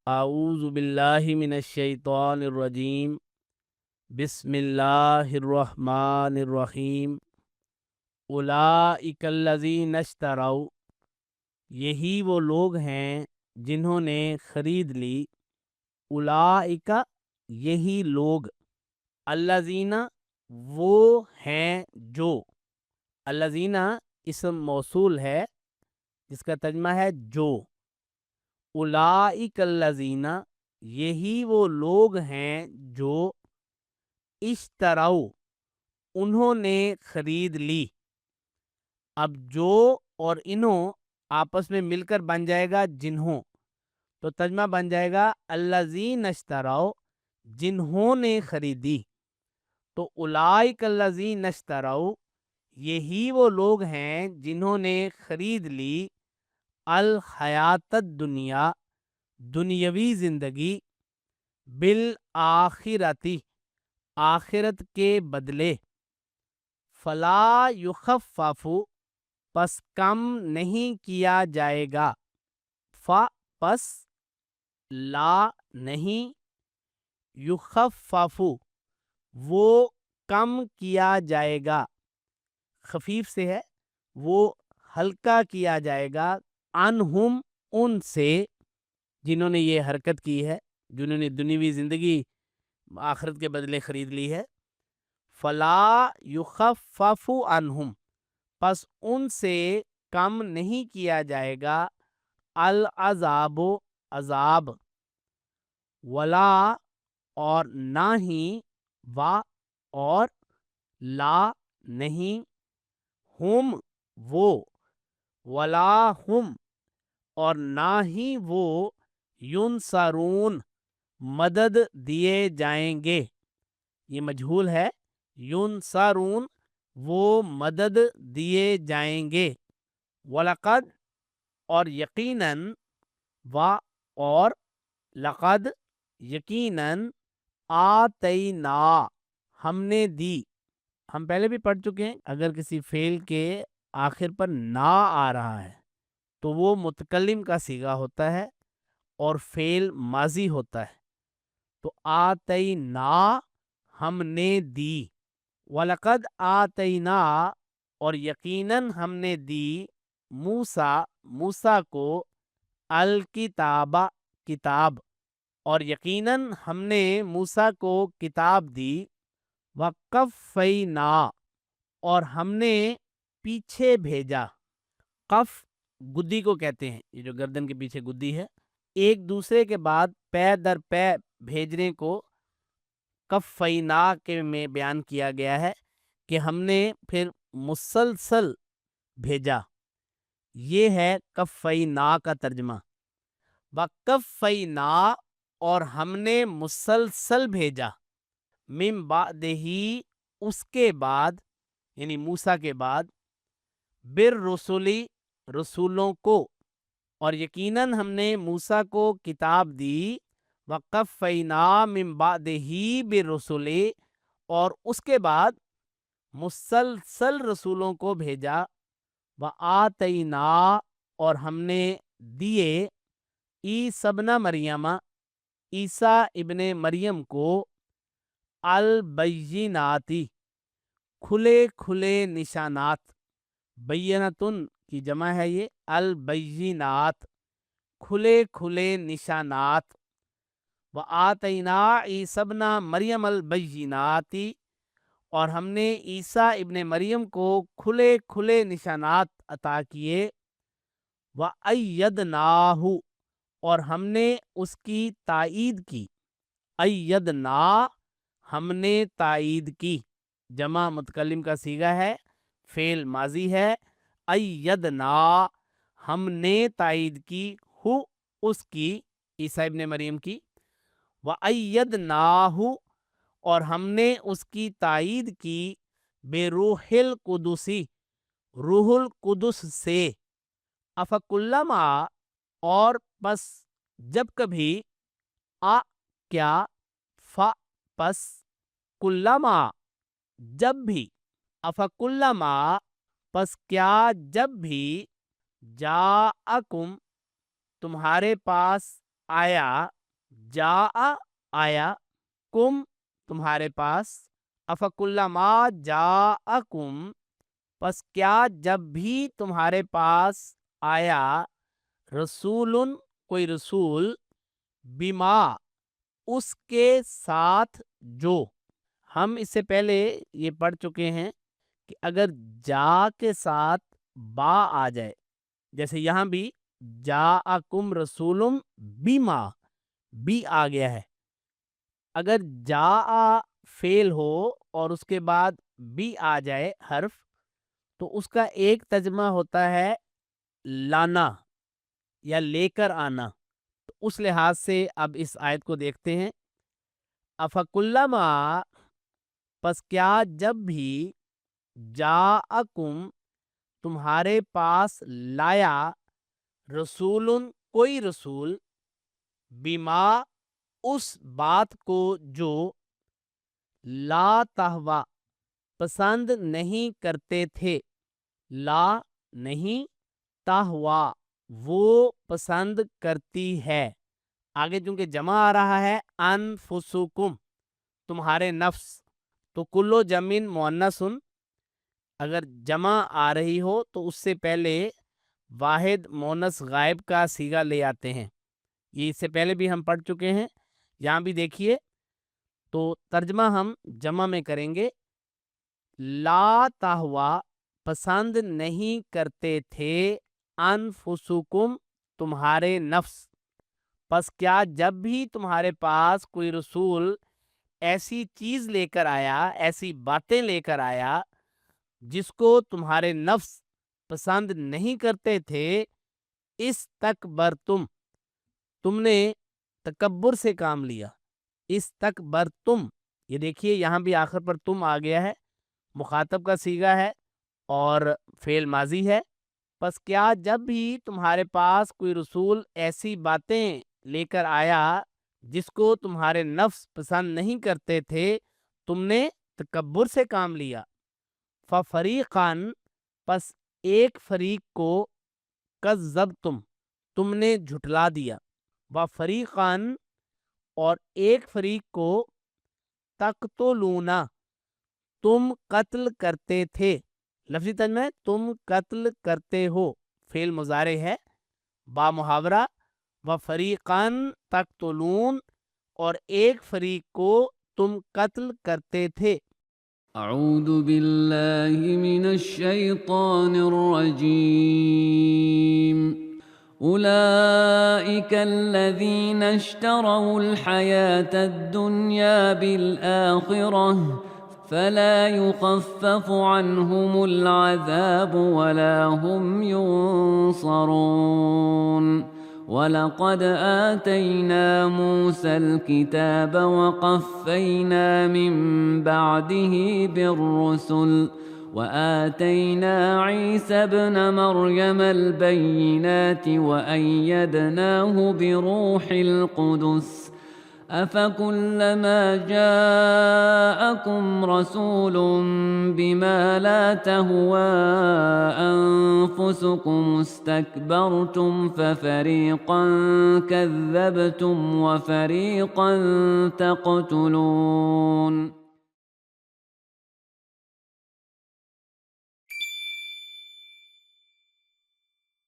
اعوذ باللہ من الشیطان الرجیم بسم اللہ الرحمن الرحیم اولئک الذین اشتروا، یہی وہ لوگ ہیں جنہوں نے خرید لی، اولئک یہی لوگ، الذین وہ ہیں جو، الذین اسم موصول ہے جس کا ترجمہ ہے جو، اولئک الذین یہی وہ لوگ ہیں جو اشتروا انہوں نے خرید لی۔ اب جو اور انہوں آپس میں مل کر بن جائے گا جنہوں، تو ترجمہ بن جائے گا الذین اشتروا، جنہوں نے خریدی۔ تو اولئک الذین اشتروا یہی وہ لوگ ہیں جنہوں نے خرید لی الحیات الدنیا، دنیاوی زندگی، بالآخرتی آخرت کے بدلے، فلا یخفف پس کم نہیں کیا جائے گا، پس لا نہیں، یخفف وہ کم کیا جائے گا، خفیف سے ہے وہ ہلکا کیا جائے گا، عنہم ان سے جنہوں نے یہ حرکت کی ہے، جنہوں نے دنیوی زندگی آخرت کے بدلے خرید لی ہے۔ فلا یخفف عنہم پس ان سے کم نہیں کیا جائے گا، العذاب عذاب، ولا اور نہ ہی، وا اور لا نہیں، ہم وہ، ولا ہم اور نہ ہی وہ، ینصرون مدد دیے جائیں گے، یہ مجہول ہے، ینصرون وہ مدد دیے جائیں گے، وَلَقَدْ اور یقیناً، وا اور لقد یقیناً، آتینا ہم نے دی، ہم پہلے بھی پڑھ چکے ہیں، اگر کسی فعل کے آخر پر نا آ رہا ہے تو وہ متکلم کا صیغہ ہوتا ہے اور فعل ماضی ہوتا ہے، تو آتینا ہم نے دی، وَلَقَدْ آتینا اور یقیناً ہم نے دی، موسیٰ کو، الکتاب کتاب، اور یقیناً ہم نے موسیٰ کو کتاب دی، وَقَفَّیْنَا اور ہم نے پیچھے بھیجا، قف گدی کو کہتے ہیں، یہ جو گردن کے پیچھے گدی ہے، ایک دوسرے کے بعد پے در پے بھیجنے کو کفینا کے میں بیان کیا گیا ہے کہ ہم نے پھر مسلسل بھیجا، یہ ہے کفینا کا ترجمہ۔ وَقَفَّیْنَا اور ہم نے مسلسل بھیجا، من بعدہ اس کے بعد، یعنی موسیٰ کے بعد، بالرسلی رسولوں کو، اور یقیناً ہم نے موسیٰ کو کتاب دی، وَقَفَّیْنَا مِن بَعْدِهِ بِالرُّسُلِ اور اس کے بعد مسلسل رسولوں کو بھیجا، وَآتَيْنَا اور ہم نے دیے، عیسی ابن مریم عیسیٰ ابن مریم کو، البیناتی کھلے کھلے نشانات، بینتن کی جمع ہے یہ، البینات کھلے کھلے نشانات، وَآتَيْنَا عِیسِی ابْنَ مریم البینات اور ہم نے عیسیٰ ابن مریم کو کھلے کھلے نشانات عطا کیے، وَأَيَّدْنَاهُ اور ہم نے اس کی تائید کی، ایدنا ہم نے تائید کی، جمع متکلم کا صیغہ ہے، فعل ماضی ہے، ایدنا ہم نے تائید کی، ہو اس کی، عیسیٰ ابن مریم کی، وَأَيَّدْنَاهُ اور ہم نے اس کی تائید کی، بِرُوحِ الْقُدُسِ روح القدس سے، افکلما اور پس جب کبھی، کیا، پس کلما جب بھی، افکلما پس کیا جب بھی، جاءکم تمہارے پاس آیا، جاء آیا، کم تمہارے پاس، افکلما جاءکم پس کیا جب بھی تمہارے پاس آیا، رسول کوئی رسول، بما اس کے ساتھ جو، ہم اس سے پہلے یہ پڑھ چکے ہیں کہ اگر جا کے ساتھ با آ جائے، جیسے یہاں بھی جاءکم رسول بما، بی آ گیا ہے، اگر جا فعل ہو اور اس کے بعد بی آ جائے حرف، تو اس کا ایک ترجمہ ہوتا ہے لانا یا لے کر آنا۔ تو اس لحاظ سے اب اس آیت کو دیکھتے ہیں، افکلما پس کیا جب بھی، جاءکم تمہارے پاس لایا، رسول کوئی رسول، بما اس بات کو جو، لا تہوا پسند نہیں کرتے تھے، لا نہیں، تہوا وہ پسند کرتی ہے، آگے چونکہ جمع آ رہا ہے، انفسکم تمہارے نفس، تو کلو جمین مؤنثن، اگر جمع آ رہی ہو تو اس سے پہلے واحد مؤنث غائب کا صیغہ لے آتے ہیں، یہ اس سے پہلے بھی ہم پڑھ چکے ہیں، یہاں بھی دیکھیے، تو ترجمہ ہم جمع میں کریں گے، لا تہوا پسند نہیں کرتے تھے، انفسکم تمہارے نفس، پس کیا جب بھی تمہارے پاس کوئی رسول ایسی چیز لے کر آیا، ایسی باتیں لے کر آیا جس کو تمہارے نفس پسند نہیں کرتے تھے، استکبرتم تم نے تکبر سے کام لیا، استکبرتم، یہ دیکھیے یہاں بھی آخر پر تم آ گیا ہے، مخاطب کا صیغہ ہے اور فعل ماضی ہے، پس کیا جب بھی تمہارے پاس کوئی رسول ایسی باتیں لے کر آیا جس کو تمہارے نفس پسند نہیں کرتے تھے، تم نے تکبر سے کام لیا، ففریقان پس ایک فریق کو، کذبتم تم نے جھٹلا دیا، وفریقان اور ایک فریق کو، تقتلون تم قتل کرتے تھے، لفظی ترجمہ ہے تم قتل کرتے ہو، فعل مضارع ہے با محاورہ، وفریقان تقتلون اور ایک فریق کو تم قتل کرتے تھے۔ اعوذ باللہ من الشیطان الرجیم اولئک الذین اشتروا الحیاة الدنیا بالآخرة فلا يخفف عنهم العذاب ولا هم ينصرون وَلَقَدْ آتَيْنَا مُوسَى الْكِتَابَ وَقَفَّيْنَا مِن بَعْدِهِ بِالرُّسُلِ وَآتَيْنَا عِيسَى ابْنَ مَرْيَمَ الْبَيِّنَاتِ وَأَيَّدْنَاهُ بِرُوحِ الْقُدُسِ أَفَكُلَّمَا جَاءَكُمْ رَسُولٌ بِمَا لَا تَهْوَىٰ أَنفُسُكُمُ اسْتَكْبَرْتُمْ فَفَرِيقًا كَذَّبْتُمْ وَفَرِيقًا تَقْتُلُونَ